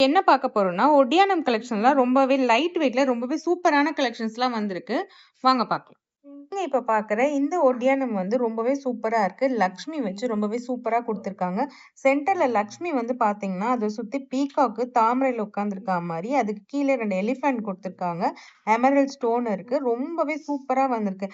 என்ன பார்க்க போறோம்னா, ஒடியானம் கலெக்ஷன்ல ரொம்பவே லைட் வெயிட்ல ரொம்பவே சூப்பரான கலெக்ஷன்ஸ்லாம் வந்திருக்கு. வாங்க பார்க்கலாம். நீங்க இப்ப பார்க்குற இந்த ஒடியானம் வந்து ரொம்பவே சூப்பரா இருக்கு. லக்ஷ்மி வச்சு ரொம்பவே சூப்பரா குடுத்துருக்காங்க. சென்டர்ல லக்ஷ்மி வந்து பார்த்தீங்கன்னா, அத சுத்தி பீகாக்கு தாமரையில உட்கார்ந்திருக்கா மாரி, அதுக்கு கீழ 2 எலிஃபண்ட் குடுத்துருக்காங்க. எமரல்ட் ஸ்டோன் இருக்கு. ரொம்பவே சூப்பரா வந்திருக்கு.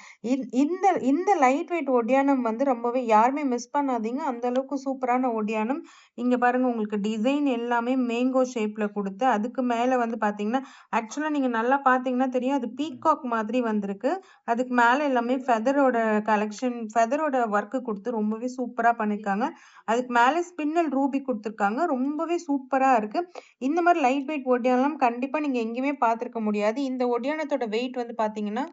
இந்த இந்த லைட் வெயிட் ஒடியானம் வந்து ரொம்பவே யாருமே மிஸ் பண்ணாதீங்க. அந்த அளவுக்கு சூப்பரான ஒடியானம். இங்க பாருங்க உங்களுக்கு டிசைன் எல்லாமே மேங்கோ ஷேப்ல குடுத்து, அதுக்கு மேல வந்து பார்த்தீங்கன்னா, ஆக்சுவலா நீங்க நல்லா பார்த்தீங்கன்னா தெரியும். அது பீகாக் மாதிரி வந்திருக்கு. அதுக்கு மேல எல்லாமே ஃபெதரோட கலெக்ஷன் ஃபெதரோட ஒர்க் குடுத்து ரொம்பவே சூப்பரா பண்ணியிருக்காங்க. அதுக்கு மேல ஸ்பின்னல் ரூபி குடுத்துருக்காங்க. ரொம்பவே சூப்பரா இருக்கு. இந்த மாரி லைட் வெயிட் ஒடியானம் கண்டிப்பா நீங்க எங்கேயுமே பார்த்திருக்க முடியாது. இந்த ஒடியானத்தோட வெயிட் வந்து பார்த்தீங்கன்னா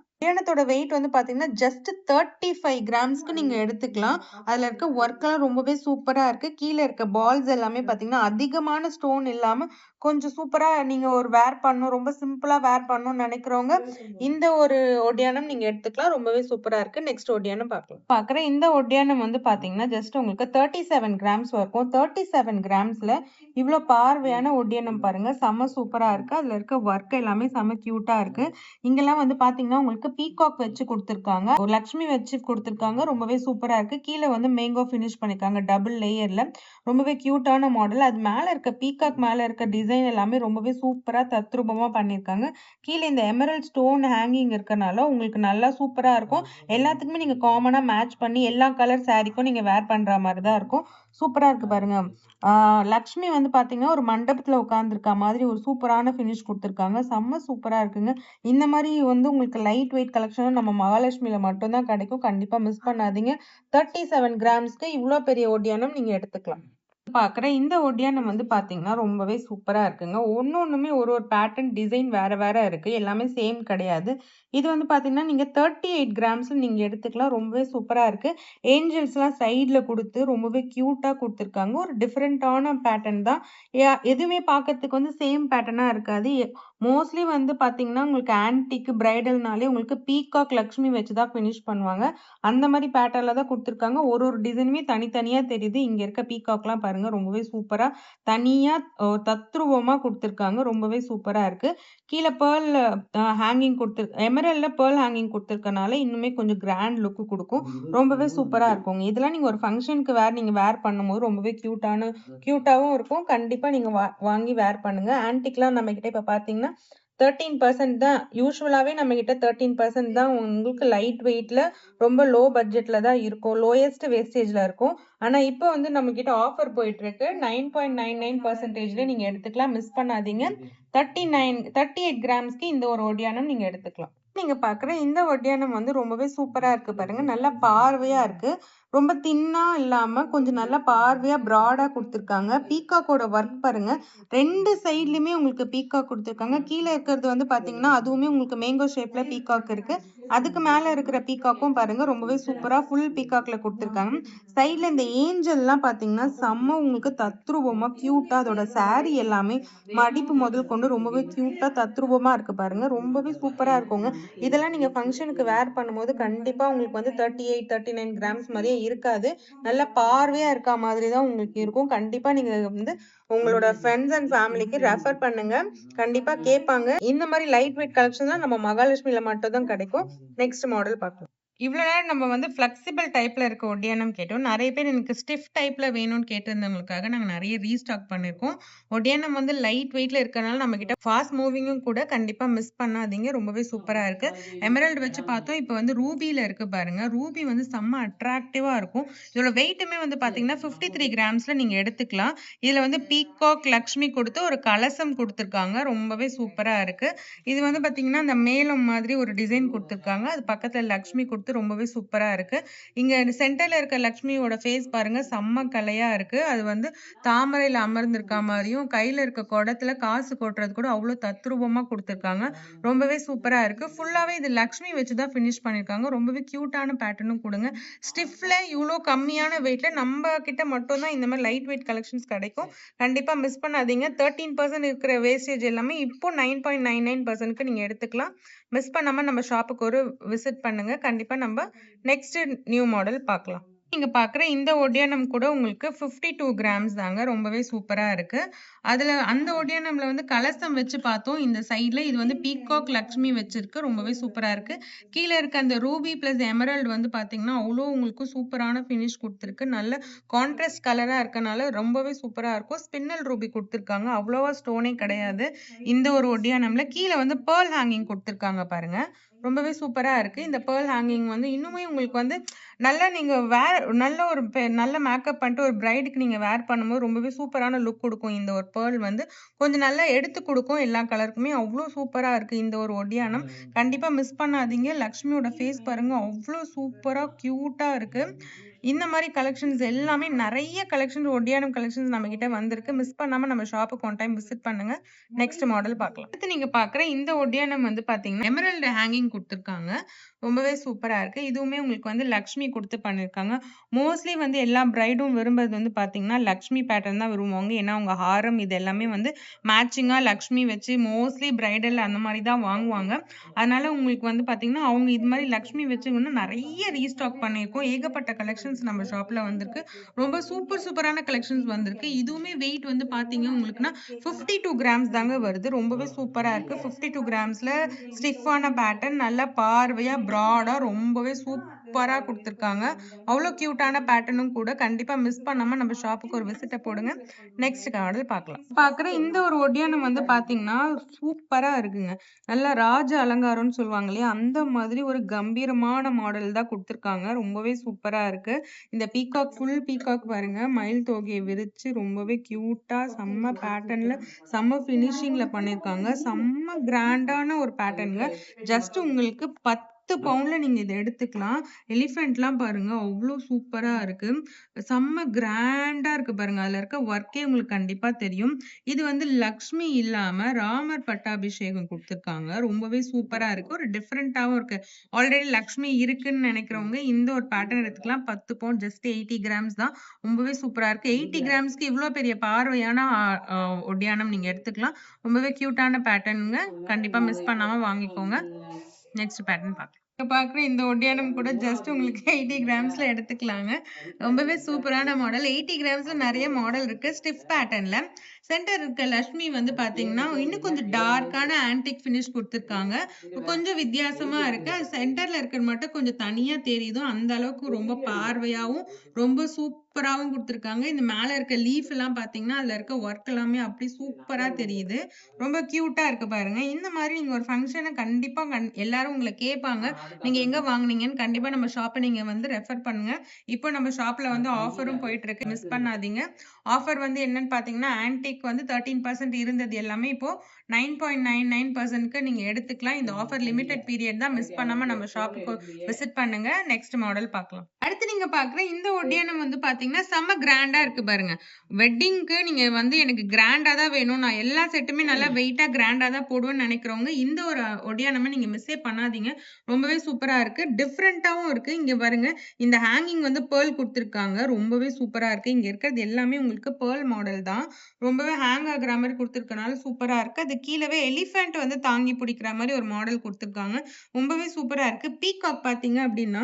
ஜஸ்ட் 35 கிராம்ஸ்க்கு நீங்க எடுத்துக்கலாம். அதுல இருக்க ஒர்க்லாம் ரொம்பவே சூப்பரா இருக்கு. கீழ இருக்க பால்ஸ் எல்லாமே பார்த்தீங்கன்னா, அதிகமான ஸ்டோன் இல்லாம கொஞ்சம் சூப்பரா நீங்க ஒரு வேர் பண்ணணும். ரொம்ப சிம்பிளா வேர் பண்ணணும்னு நெனைக்கிறவங்க, இந்த ஒரு ஒடியானம் நீங்க எடுத்துக்கலாம். ரொம்பவே சூப்பரா இருக்கு. நெக்ஸ்ட் ஒடியானம் பார்க்கலாம். பார்க்குற இந்த ஒடியானம் வந்து பார்த்தீங்கன்னா, ஜஸ்ட் உங்களுக்கு 37 கிராம்ஸ் இருக்கும். 37 கிராம்ஸ்ல இவ்ளோ பார்வையான ஒடியானம் பாருங்க. செம்ம சூப்பரா இருக்கு. அதுல இருக்க ஒர்க் எல்லாமே செம்ம கியூட்டா இருக்கு. இங்கெல்லாம் வந்து பார்த்தீங்கன்னா, உங்களுக்கு பீகாக் வச்சு குடுத்துருக்காங்க. ஒரு லக்ஷ்மி வச்சு குடுத்துருக்காங்க. ரொம்பவே சூப்பரா இருக்கு. கீழ வந்து மேங்கோ ஃபினிஷ் பண்ணியிருக்காங்க. டபுள் லேயர்ல. ரொம்பவே கியூட்டான மாடல். அது மேல இருக்க பீகாக் மேல இருக்க டிசைன் எல்லாமே ரொம்பவே சூப்பரா தத்ரூபமா பண்ணியிருக்காங்க. கீழ இந்த எமரல்ட் ஸ்டோன் ஹேங்கிங் இருக்கனால உங்களுக்கு நல்லா சூப்பரா இருக்கும். எல்லாத்துக்குமே நீங்க காமனா மேட்ச் பண்ணி எல்லா கலர் சாரீக்கும் நீங்க வேர் பண்ற மாரி தான் இருக்கும். சூப்பரா இருக்கு பாருங்க. லக்ஷ்மி வந்து பார்த்தீங்கன்னா, ஒரு மண்டபத்துல உட்கார்ந்திருக்கா மாதிரி ஒரு சூப்பரான ஃபினிஷ் குடுத்துருக்காங்க. செம்ம சூப்பரா இருக்குங்க. இந்த மாரி வந்து உங்களுக்கு லைட் வெயிட் கலெக்ஷனும் நம்ம மகாலட்சுமில மட்டும் தான் கிடைக்கும். கண்டிப்பா மிஸ் பண்ணாதீங்க. 37 கிராம்ஸ்க்கு இவ்ளோ பெரிய ஒடியானம் நீங்க எடுத்துக்கலாம். பார்க்குற இந்த ஒடியானம் வந்து பார்த்தீங்கன்னா, ரொம்பவே சூப்பரா இருக்குங்க. ஒண்ணுமே ஒரு ஒரு பேட்டர்ன் டிசைன் வேற வேற இருக்கு. எல்லாமே சேம் கிடையாது. இது வந்து பார்த்தீங்கன்னா, நீங்க 38 கிராம்ஸ்ல நீங்க எடுத்துக்கலாம். ரொம்பவே சூப்பரா இருக்கு. ஏஞ்சல்ஸ்லாம் சைட்ல குடுத்து ரொம்பவே கியூட்டா குடுத்துருக்காங்க. ஒரு டிஃபரண்டான பேட்டர்ன் தான். எதுவுமே பார்க்கறதுக்கு வந்து சேம் பேட்டர்னா இருக்காது. மோஸ்ட்லி வந்து பார்த்தீங்கன்னா, உங்களுக்கு ஆன்டிக் பிரைடல்னாலே உங்களுக்கு பீகாக் லக்ஷ்மி வச்சு தான் ஃபினிஷ் பண்ணுவாங்க. அந்த மாரி பேட்டர்ன்ல தான் குடுத்துருக்காங்க. ஒரு ஒரு டிசைனுமே தனித்தனியா தெரியுது. இங்க இருக்க பீகாக்லாம் பாருங்க ரொம்பவே சூப்பரா தனியா தத்ரூவமா குடுத்துருக்காங்க. ரொம்பவே சூப்பரா இருக்கு. கீழ பேர்ல் ஹேங்கிங் எமரல்ட்ல பேர்ல் ஹேங்கிங் குடுத்துருக்கனால இன்னுமே கொஞ்சம் கிராண்ட் லுக் குடுக்கும். ரொம்பவே சூப்பரா இருக்குங்க. இதெல்லாம் நீங்க ஒரு ஃபங்ஷனுக்கு நீங்க வேர் பண்ணும்போது ரொம்பவே கியூட்டாவும் இருக்கும். கண்டிப்பா நீங்க வாங்கி வேர் பண்ணுங்க. ஆன்டிக்லாம் நம்மகிட்ட இப்ப பார்த்தீங்கன்னா 13% தான். யூசுவலாவே நம்மகிட்ட 13% தான் உங்களுக்கு லைட் வெயிட்ல ரொம்ப லோ பட்ஜெட்ல தான் இருக்கும். லோயஸ்ட் வேஸ்டேஜ்ல இருக்கும். ஆனா இப்ப வந்து நம்மகிட்ட ஆஃபர் போயிட்டு இருக்கு. 9.99%ல நீங்க எடுத்துக்கலாம். மிஸ் பண்ணாதீங்க. 38 கிராம்ஸ்க்கு இந்த ஒரு ஒடியானம் நீங்க எடுத்துக்கலாம். நீங்க பார்க்குற இந்த ஒட்டியானம் வந்து ரொம்பவே சூப்பரா இருக்கு பாருங்க. நல்லா பார்வையா இருக்கு. ரொம்ப தின்னா இல்லாம கொஞ்சம் நல்லா பார்வையா ப்ராடா குடுத்துருக்காங்க. பீகாக்கோட ஒர்க் பாருங்க. 2 சைட்லயுமே உங்களுக்கு பீகாக் குடுத்துருக்காங்க. கீழ இருக்கிறது வந்து பார்த்தீங்கன்னா, அதுவுமே உங்களுக்கு மேங்கோ ஷேப்ல பீகாக் இருக்கு. அதுக்கு மேல இருக்கிற பீகாக்கும் பாருங்க ரொம்பவே சூப்பரா ஃபுல் பீகாக்ல குடுத்துருக்காங்க. சைட்ல இந்த ஏஞ்சல்லாம் பார்த்தீங்கன்னா, செம்ம உங்களுக்கு தத்ரூபமா கியூட்டா அதோட சாரி எல்லாமே மடிப்பு முதல் கொண்டு ரொம்பவே கியூட்டா தத்ரூபமா இருக்கு பாருங்க. ரொம்பவே சூப்பரா இருக்குங்க. இதெல்லாம் நீங்க ஃபங்ஷனுக்கு வேர் பண்ணும்போது கண்டிப்பா உங்களுக்கு வந்து 38, 39 கிராம்ஸ் மாரியே இருக்காது. நல்லா பார்வையா இருக்கா மாதிரி தான் உங்களுக்கு இருக்கும். கண்டிப்பா நீங்க வந்து உங்களோட ஃப்ரெண்ட்ஸ் அண்ட் ஃபேமிலிக்கு ரெஃபர் பண்ணுங்க. கண்டிப்பா கேட்பாங்க. இந்த மாரி லைட் வெயிட் கலெக்ஷன் தான் நம்ம மகாலட்சுமில மட்டும் தான் கிடைக்கும். நெக்ஸ்ட் மாடல் பார்க்கலாம். இவ்வளோ நேரம் நம்ம வந்து ஃப்ளெக்சிபிள் டைப்ல இருக்க ஒடியானம் கேட்டோம். நெறைய பேர் எனக்கு ஸ்டிஃப் டைப்ல வேணும்னு கேட்டிருந்தவங்களுக்காக நாங்க நெறைய ரீஸ்டாக் பண்ணியிருக்கோம். ஒடியானம் வந்து லைட் வெயிட்ல இருக்கனால நம்மகிட்ட ஃபாஸ்ட் மூவிங்கும் கூட. கண்டிப்பா மிஸ் பண்ணாதீங்க. ரொம்பவே சூப்பரா இருக்கு. எமரல்ட் வச்சு பார்த்தோம். இப்ப வந்து ரூபில இருக்கு பாருங்க. ரூபி வந்து செம்ம அட்ராக்டிவா இருக்கும். இதோட வெயிட்டுமே வந்து பார்த்தீங்கன்னா, 53 கிராம்ஸ்ல நீங்க எடுத்துக்கலாம். இதுல வந்து பீகாக், லக்ஷ்மி குடுத்து ஒரு கலசம் குடுத்துருக்காங்க. ரொம்பவே சூப்பரா இருக்கு. இது வந்து பார்த்தீங்கன்னா, அந்த மேளம் மாதிரி ஒரு டிசைன் குடுத்துருக்காங்க. அது பக்கத்துல லக்ஷ்மி குடுத்து ரொம்பவே சூப்பரா இருக்கு. இங்க சென்டர்ல இருக்க லக்ஷ்மியோட ஃபேஸ் பாருங்க செம்ம கலையா இருக்கு. அது வந்து தாமரையில அமர்ந்திருக்கா மாரியும், கையில இருக்க குடத்துல காசு கொட்டுறது கூட அவ்ளோ தத்ரூபமா குடுத்துருக்காங்க. ரொம்பவே சூப்பரா இருக்கு. ஃபுல்லாவே இது லக்ஷ்மி வச்சு தான் ஃபினிஷ் பண்ணியிருக்காங்க. ரொம்பவே கியூட்டான பேட்டர்னும் கூடங்க. ஸ்டிஃப்ல இவ்ளோ கம்மியான வெயிட்ல நம்ப கிட்ட மட்டும் தான் இந்த மாரி லைட் வெயிட் கலெக்ஷன்ஸ் கிடைக்கும். கண்டிப்பா மிஸ் பண்ணாதீங்க. 13% இருக்கிற வேஸ்டேஜ் எல்லாமே இப்போ 9.99%க்கு நீங்க எடுத்துக்கலாம். மிஸ் பண்ணாம நம்ம ஷாப்புக்கு ஒரு விசிட் பண்ணுங்க. கண்டிப்பா நம்ப நெக்ஸ்ட் நியூ மாடல் பார்க்கலாம். நீங்க பார்க்குற இந்த ஒடியானம் கூட உங்களுக்கு 52 கிராம்ஸ் தாங்க. ரொம்பவே சூப்பரா இருக்கு. அதுல அந்த ஒடியானம்ல வந்து கலசம் வச்சு பார்த்தோம். இந்த சைட்ல இது வந்து பீகாக் லக்ஷ்மி வச்சிருக்கு. ரொம்பவே சூப்பரா இருக்கு. கீழ இருக்க அந்த ரூபி பிளஸ் எமரல்ட் வந்து பார்த்தீங்கன்னா, அவ்ளோ உங்களுக்கு சூப்பரான ஃபினிஷ் குடுத்துருக்கு. நல்ல கான்ட்ராஸ்ட் கலரா இருக்கனால ரொம்பவே சூப்பரா இருக்கும். ஸ்பின்னல் ரூபி குடுத்துருக்காங்க. அவ்வளவா ஸ்டோனே கிடையாது. இந்த ஒரு ஒடியானம்ல கீழ வந்து பெர்ல் ஹேங்கிங் குடுத்துருக்காங்க பாருங்க. ரொம்பவே சூப்பரா இருக்கு. இந்த பெர்ல் ஹேங்கிங் வந்து இன்னுமே உங்களுக்கு வந்து நல்லா நீங்க நல்ல ஒரு நல்ல மேக்கப் பண்ணிட்டு ஒரு பிரைடுக்கு நீங்க வேர் பண்ணும்போது ரொம்பவே சூப்பரான லுக் குடுக்கும். இந்த ஒரு பெர்ல் வந்து கொஞ்சம் நல்லா எடுத்து குடுக்கும் எல்லா கலருக்குமே. அவ்ளோ சூப்பரா இருக்கு இந்த ஒரு ஒடியானம். கண்டிப்பா மிஸ் பண்ணாதீங்க. லக்ஷ்மியோட ஃபேஸ் பாருங்க. அவ்ளோ சூப்பரா கியூட்டா இருக்கு. இந்த மாரி கலெக்ஷன்ஸ் எல்லாமே நெறைய கலெக்ஷன்ஸ் ஒடியானம் கலெக்ஷன்ஸ் நம்மகிட்ட வந்திருக்கு. மிஸ் பண்ணாம நம்ம ஷாப்புக்கு ஒன் டைம் விசிட் பண்ணுங்க. நெக்ஸ்ட் மாடல் பார்க்கலாம். அடுத்து நீங்க பார்க்குற இந்த ஒடியானம் வந்து பார்த்தீங்கன்னா, எமரல்ட் ஹேங்கிங் குடுத்துருக்காங்க. ரொம்பவே சூப்பரா இருக்கு. இதுவுமே உங்களுக்கு வந்து லக்ஷ்மி குடுத்து பண்ணியிருக்காங்க. மோஸ்ட்லி வந்து எல்லா பிரைடும் விரும்புறது வந்து பார்த்தீங்கன்னா, லக்ஷ்மி பேட்டர்ன் தான் விரும்புவாங்க. ஏன்னா, அவங்க ஹாரம் இது எல்லாமே வந்து மேட்சிங்கா லக்ஷ்மி வச்சு மோஸ்ட்லி பிரைடல் அந்த மாரி தான் வாங்குவாங்க. அதனால உங்களுக்கு வந்து பார்த்தீங்கன்னா, அவங்க இது மாரி லக்ஷ்மி வச்சு இன்னும் நெறைய ரீஸ்டாக் பண்ணியிருக்கோம். ஏகப்பட்ட கலெக்ஷன்ஸ் நம்ம ஷாப்ல வந்திருக்கு. ரொம்ப சூப்பரான கலெக்ஷன்ஸ் வந்திருக்கு. இதுவுமே வெயிட் வந்து பார்த்தீங்க உங்களுக்குன்னா 52 கிராம்ஸ் தாங்க வருது. ரொம்பவே சூப்பரா இருக்கு. 52 கிராம்ஸ்ல ஸ்டிஃப்பான பேட்டர்ன் நல்லா பார்வையா, ப்ராடா ரொம்பவே சூப்பரா குடுத்துருக்காங்க. அவ்ளோ கியூட்டான பேட்டர்னும் கூட. கண்டிப்பா மிஸ் பண்ணாம நம்ம ஷாப்புக்கு ஒரு விசிட்ட போடுங்க. நெக்ஸ்ட் மாடல் பார்க்கலாம். பார்க்குற இந்த ஒரு ஒடியானம் வந்து பார்த்தீங்கன்னா, சூப்பரா இருக்குங்க. நல்லா ராஜ அலங்காரம்னு சொல்லுவாங்க இல்லையா? அந்த மாதிரி ஒரு கம்பீரமான மாடல் தான் குடுத்துருக்காங்க. ரொம்பவே சூப்பரா இருக்கு. இந்த பீகாக் ஃபுல் பீகாக் பாருங்க. மயில் தோகைய விரிச்சு ரொம்பவே கியூட்டா செம்ம பேட்டர்ன்ல செம்ம ஃபினிஷிங்ல பண்ணியிருக்காங்க. செம்ம கிராண்டான ஒரு பேட்டர்ன்ங்க. ஜஸ்ட் உங்களுக்கு 10 பவுண்ட்ல நீங்க இத எடுத்துக்கலாம். எலிஃபேண்ட்லாம் பாருங்க அவ்ளோ சூப்பரா இருக்கு. செம்ம கிராண்டா இருக்கு பாருங்க. அதுல இருக்க ஒர்க்கே உங்களுக்கு கண்டிப்பா தெரியும். இது வந்து லக்ஷ்மி இல்லாம ராமர் பட்டாபிஷேகம் குடுத்துருக்காங்க. ரொம்பவே சூப்பரா இருக்கு. ஒரு டிஃபரெண்ட்டாவும் இருக்கு. ஆல்ரெடி லக்ஷ்மி இருக்குன்னு நெனைக்கிறவங்க இந்த ஒரு பேட்டர்ன் எடுத்துக்கலாம். 10 பவுண்ட் ஜஸ்ட் 80 கிராம்ஸ் தான். ரொம்பவே சூப்பரா இருக்கு. 80 கிராம்ஸ்க்கு இவ்ளோ பெரிய பார்வையான ஒடியானம் நீங்க எடுத்துக்கலாம். ரொம்பவே கியூட்டான பேட்டர்னுங்க. கண்டிப்பா மிஸ் பண்ணாம வாங்கிக்கோங்க. நெக்ஸ்ட் பேட்டர்ன் பார்க்கலாம். இப்ப பார்க்குற இந்த ஒடியானம் கூட ஜஸ்ட் உங்களுக்கு 80 கிராம்ஸ்ல எடுத்துக்கலாங்க. ரொம்பவே சூப்பரான மாடல். 80 கிராம்ஸ்ல நெறைய மாடல் இருக்கு. ஸ்டிஃப் பேட்டர்ன்ல. சென்டர் இருக்க லக்ஷ்மி வந்து பார்த்தீங்கன்னா, இன்னும் கொஞ்சம் டார்க்கான ஆன்டிக் ஃபினிஷ் குடுத்துருக்காங்க. கொஞ்சம் வித்தியாசமா இருக்கு. அது சென்டர்ல இருக்கிறது மட்டும் கொஞ்சம் தனியா தெரியுது. அந்த அளவுக்கு ரொம்ப பார்வையாவும், ரொம்ப சூப்பராவும் குடுத்துருக்காங்க. இந்த மேல இருக்க லீஃப் எல்லாம் பார்த்தீங்கன்னா, அதுல இருக்க ஒர்க் எல்லாமே அப்படி சூப்பரா தெரியுது. ரொம்ப கியூட்டா இருக்கு பாருங்க. இந்த மாரி நீங்க ஒரு ஃபங்ஷன கண்டிப்பா எல்லாரும் உங்கள கேட்பாங்க. நீங்க எங்க வாங்குனீங்கன்னு கண்டிப்பா நம்ம ஷாப்ப நீங்க வந்து ரெஃபர் பண்ணுங்க. இப்போ நம்ம ஷாப்ல வந்து ஆஃபரும் போயிட்டு இருக்கு. மிஸ் பண்ணாதீங்க. ஆஃபர் வந்து என்னன்னு பார்த்தீங்கன்னா, ஆன்டிக் வந்து 13% இருந்தது எல்லாமே இப்போ 9.99%க்கு நீங்க எடுத்துக்கலாம். இந்த ஆஃபர் லிமிட்டட் பீரியட் தான். மிஸ் பண்ணாம நம்ம ஷாப்புக்கு விசிட் பண்ணுங்க. நெக்ஸ்ட் மாடல் பார்க்கலாம். அடுத்து நீங்க பார்க்குற இந்த ஒடியானம் வந்து பார்த்தீங்கன்னா, செம்ம கிராண்டா இருக்கு பாருங்க. வெட்டிங்க்கு நீங்க வந்து எனக்கு கிராண்டா தான் வேணும். நான் எல்லா செட்டுமே நல்லா வெயிட்டா கிராண்டா தான் போடுவேன்னு நெனைக்கிறவங்க, இந்த ஒரு ஒடியானம நீங்க மிஸ்ஸே பண்ணாதீங்க. ரொம்பவே சூப்பரா இருக்கு. டிஃபரெண்ட்டாவும் இருக்கு. இங்க பாருங்க, இந்த ஹேங்கிங் வந்து பெர்ல் குடுத்துருக்காங்க. ரொம்பவே சூப்பரா இருக்கு. இங்க இருக்கிறது எல்லாமே உங்களுக்கு பெர்ல் மாடல் தான். ரொம்பவே ஹேங் ஆகுற மாரி குடுத்துருக்கனால சூப்பரா இருக்கு. அது கீழவே எலிஃபேண்ட் வந்து தாங்கி பிடிக்கிற மாரி ஒரு மாடல் குடுத்துருக்காங்க. ரொம்பவே சூப்பரா இருக்கு. பீகாக் பார்த்தீங்க அப்டின்னா,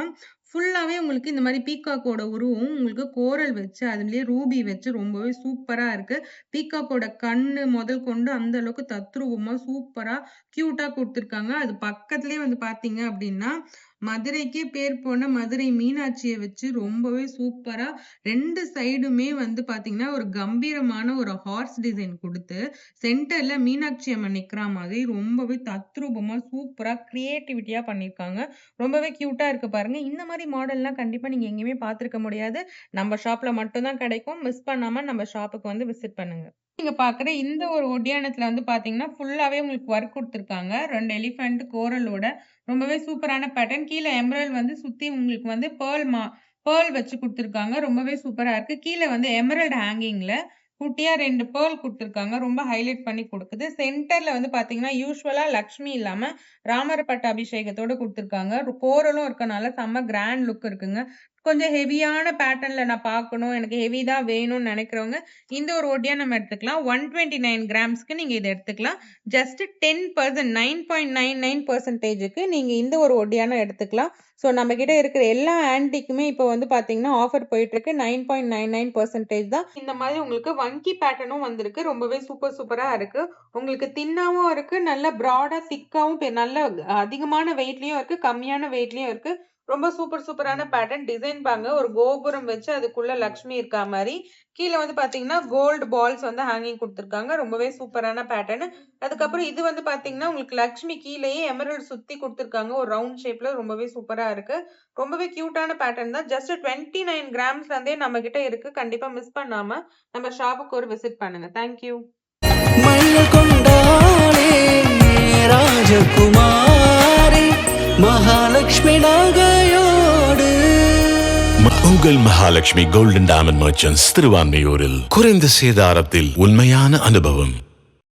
ஃபுல்லாவே உங்களுக்கு இந்த மாரி பீகாக்கோட உருவம் உங்களுக்கு கோரல் வச்சு, அதுலயே ரூபி வச்சு ரொம்பவே சூப்பரா இருக்கு. பீகாக்கோட கண்ணு முதல் கொண்டு அந்த அளவுக்கு தத்ரூபமா சூப்பரா கியூட்டா குடுத்துருக்காங்க. அது பக்கத்திலேயே வந்து பார்த்தீங்க அப்டின்னா, மதுரைக்கே பேர் போன மதுரை மீனாட்சிய வச்சு ரொம்பவே சூப்பரா 2 சைடுமே வந்து பார்த்தீங்கன்னா, ஒரு கம்பீரமான ஒரு ஹார்ஸ் டிசைன் குடுத்து, சென்டர்ல மீனாட்சி அம்மன் நிக்கிறா மாதிரி ரொம்பவே தத்ரூபமா சூப்பரா கிரியேட்டிவிட்டியா பண்ணியிருக்காங்க. ரொம்பவே கியூட்டா இருக்கு பாருங்க. இந்த மாரி மாடல்லாம் கண்டிப்பா நீங்க எங்கேயுமே பார்த்திருக்க முடியாது. நம்ம ஷாப்ல மட்டும் தான் கிடைக்கும். மிஸ் பண்ணாம நம்ம ஷாப்புக்கு வந்து விசிட் பண்ணுங்க. நீங்க பார்க்குற இந்த ஒரு ஒடியானத்துல வந்து பார்த்தீங்கன்னா, ஃபுல்லாவே உங்களுக்கு ஒர்க் குடுத்துருக்காங்க. 2 எலிஃபண்ட் கோரலோட ரொம்பவே சூப்பரான பேட்டர்ன். கீழ எமரல்ட் வந்து சுத்தி உங்களுக்கு வந்து பேர்ல் வச்சு குடுத்துருக்காங்க. ரொம்பவே சூப்பரா இருக்கு. கீழ வந்து எமரல்ட் ஹேங்கிங்ல குட்டியா 2 பேர்ல் குடுத்துருக்காங்க. ரொம்ப ஹைலைட் பண்ணி குடுக்குது. சென்டர்ல வந்து பார்த்தீங்கன்னா, யூசுவலா லக்ஷ்மி இல்லாம ராமர் பட்டாபிஷேகத்தோட குடுத்துருக்காங்க. கோரலும் இருக்கனால செம்ம கிராண்ட் லுக் இருக்குங்க. கொஞ்சம் ஹெவியான பேட்டர்ன்ல நான் பார்க்கணும், எனக்கு ஹெவி தான் வேணும்னு நினைக்கிறவங்க இந்த ஒரு ஒட்டியானம் எடுத்துக்கலாம். 129 கிராம்ஸ்க்கு நீங்க இத எடுத்துக்கலாம். ஜஸ்ட் 10% 9.99%க்கு நீங்க இந்த ஒரு ஒட்டியானம் எடுத்துக்கலாம். ஸோ நம்ம கிட்ட இருக்கிற எல்லா ஆன்டிக்குமே இப்போ வந்து பார்த்தீங்கன்னா ஆஃபர் போயிட்டு இருக்கு. 9.99% தான். இந்த மாதிரி உங்களுக்கு வங்கி பேட்டர்னும் வந்திருக்கு. ரொம்பவே சூப்பரா இருக்கு. உங்களுக்கு தின்னாவும் இருக்கு, நல்ல ப்ராடா திக்காவும் நல்ல அதிகமான வெயிட்லயும் இருக்கு, கம்மியான வெயிட்லயும் இருக்கு. ரொம்ப சூப்பரான பேட்டர்ன். டிசைன் பாருங்க, ஒரு கோபுரம் வச்சு அதுக்குள்ள லக்ஷ்மி இருக்கா மாதிரி. கீழே வந்து பாத்தீங்கன்னா கோல்டு பால்ஸ் வந்து ஹேங்கிங் கொடுத்துருக்காங்க. ரொம்பவே சூப்பரான பேட்டர்ன். அதுக்கப்புறம் இது வந்து பாத்தீங்கன்னா உங்களுக்கு லக்ஷ்மி கீழேயே எமரல்ட் சுத்தி கொடுத்துருக்காங்க ஒரு ரவுண்ட் ஷேப்ல. ரொம்பவே சூப்பரா இருக்கு. ரொம்பவே கியூட்டான பேட்டர்ன் தான். ஜஸ்ட் 29 கிராம்ஸ்ல இருந்தே நம்ம கிட்ட இருக்கு. கண்டிப்பா மிஸ் பண்ணாம நம்ம ஷாப்புக்கு ஒரு விசிட் பண்ணுங்க. தேங்க்யூ. ராஜகுமாரி மகாலட்சுமி நகையோடு உங்கள் மகாலட்சுமி கோல்டன் டைமண்ட் மர்ச்சன்ட்ஸ் திருவான்மையூரில் குறைந்த சேதாரத்தில் உண்மையான அனுபவம்.